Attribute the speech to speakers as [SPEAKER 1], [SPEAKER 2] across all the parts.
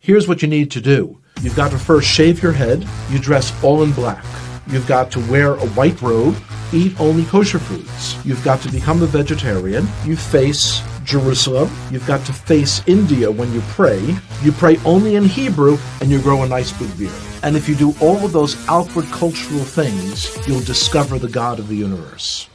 [SPEAKER 1] Here's what you need to do. You've got to first shave your head. You dress all in black. You've got to wear a white robe, eat only kosher foods. You've got to become a vegetarian. You face Jerusalem. You've got to face India when you pray. You pray only in Hebrew, and you grow a nice big beard. And if you do all of those outward cultural things, you'll discover the God of the universe.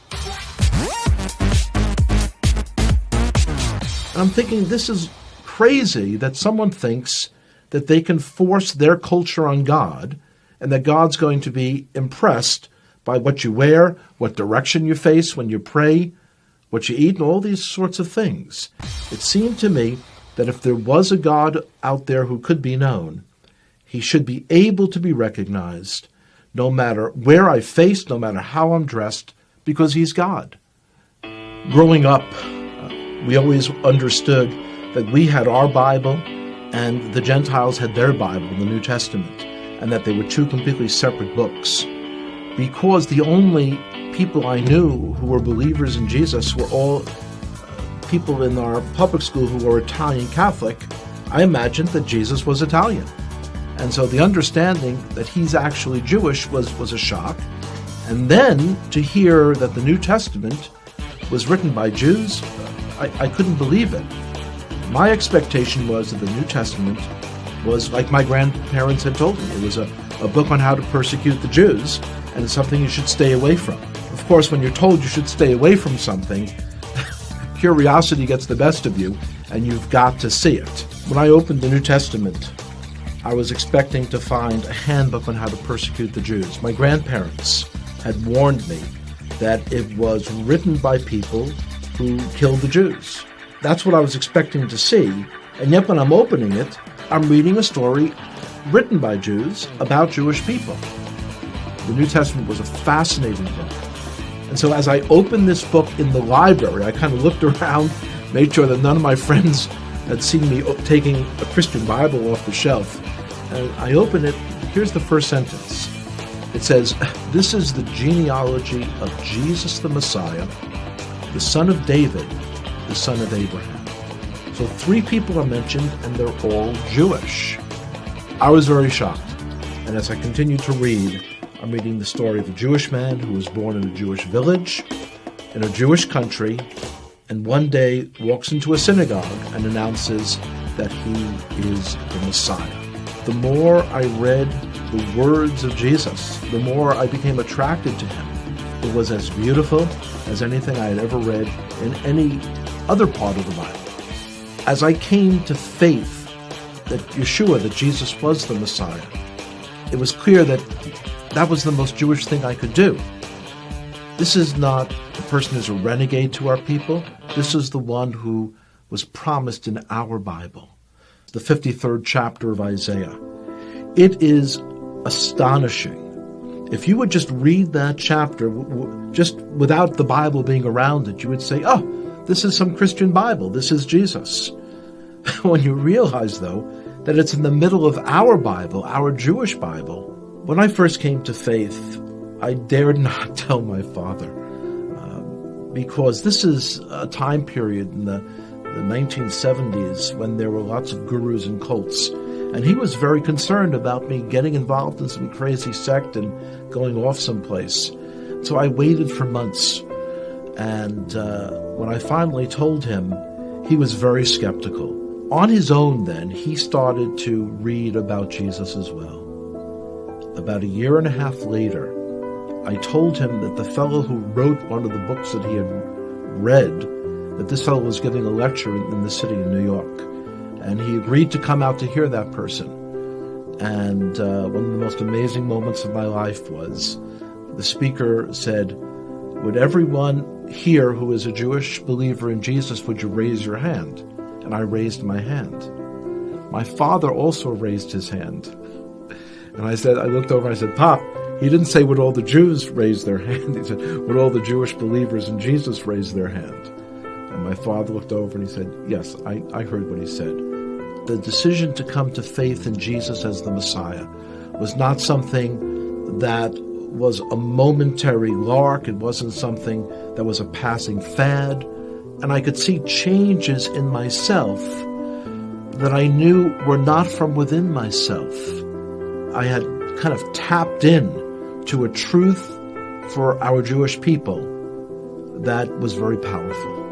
[SPEAKER 1] And I'm thinking, this is crazy that someone thinks that they can force their culture on God, and that God's going to be impressed by what you wear, what direction you face when you pray, what you eat, and all these sorts of things. It seemed to me that if there was a God out there who could be known, he should be able to be recognized no matter where I face, no matter how I'm dressed, because he's God. Growing up, we always understood that we had our Bible and the Gentiles had their Bible, the New Testament, and that they were two completely separate books. Because the only people I knew who were believers in Jesus were all people in our public school who were Italian Catholic, I imagined that Jesus was Italian. And so the understanding that he's actually Jewish was a shock. And then to hear that the New Testament was written by Jews, I couldn't believe it. My expectation was that the New Testament was like my grandparents had told me. It was a book on how to persecute the Jews, and it's something you should stay away from. Of course, when you're told you should stay away from something, curiosity gets the best of you, and you've got to see it. When I opened the New Testament, I was expecting to find a handbook on how to persecute the Jews. My grandparents had warned me that it was written by people who killed the Jews. That's what I was expecting to see, and yet when I'm opening it, I'm reading a story written by Jews about Jewish people. The New Testament was a fascinating book. And so as I opened this book in the library, I kind of looked around, made sure that none of my friends had seen me taking a Christian Bible off the shelf. And I opened it. Here's the first sentence. It says, "This is the genealogy of Jesus the Messiah, the son of David, the son of Abraham." So 3 people are mentioned, and they're all Jewish. I was very shocked. And as I continued to read, I'm reading the story of a Jewish man who was born in a Jewish village, in a Jewish country, and one day walks into a synagogue and announces that he is the Messiah. The more I read the words of Jesus, the more I became attracted to him. It was as beautiful as anything I had ever read in any other part of the Bible. As I came to faith that Yeshua, that Jesus was the Messiah, it was clear that that was the most Jewish thing I could do. This is not the person who's a renegade to our people. This is the one who was promised in our Bible, the 53rd chapter of Isaiah. It is astonishing. If you would just read that chapter, just without the Bible being around it, you would say, oh, this is some Christian Bible. This is Jesus. When you realize, though, that it's in the middle of our Bible, our Jewish Bible. When I first came to faith, I dared not tell my father, because this is a time period in the 1970s when there were lots of gurus and cults. And he was very concerned about me getting involved in some crazy sect and going off someplace. So I waited for months. And when I finally told him, he was very skeptical. On his own then, he started to read about Jesus as well. About a year and a half later, I told him that the fellow who wrote one of the books that he had read, that this fellow was giving a lecture in the city of New York. And he agreed to come out to hear that person. And one of the most amazing moments of my life was the speaker said, "Would everyone here who is a Jewish believer in Jesus, would you raise your hand?" And I raised my hand. My father also raised his hand. And I looked over and I said, "Pop," he didn't say would all the Jews raise their hand. He said, would all the Jewish believers in Jesus raise their hand? And my father looked over and he said, yes, I heard what he said. The decision to come to faith in Jesus as the Messiah was not something that was a momentary lark. It wasn't something that was a passing fad. And I could see changes in myself that I knew were not from within myself. I had kind of tapped in to a truth for our Jewish people that was very powerful.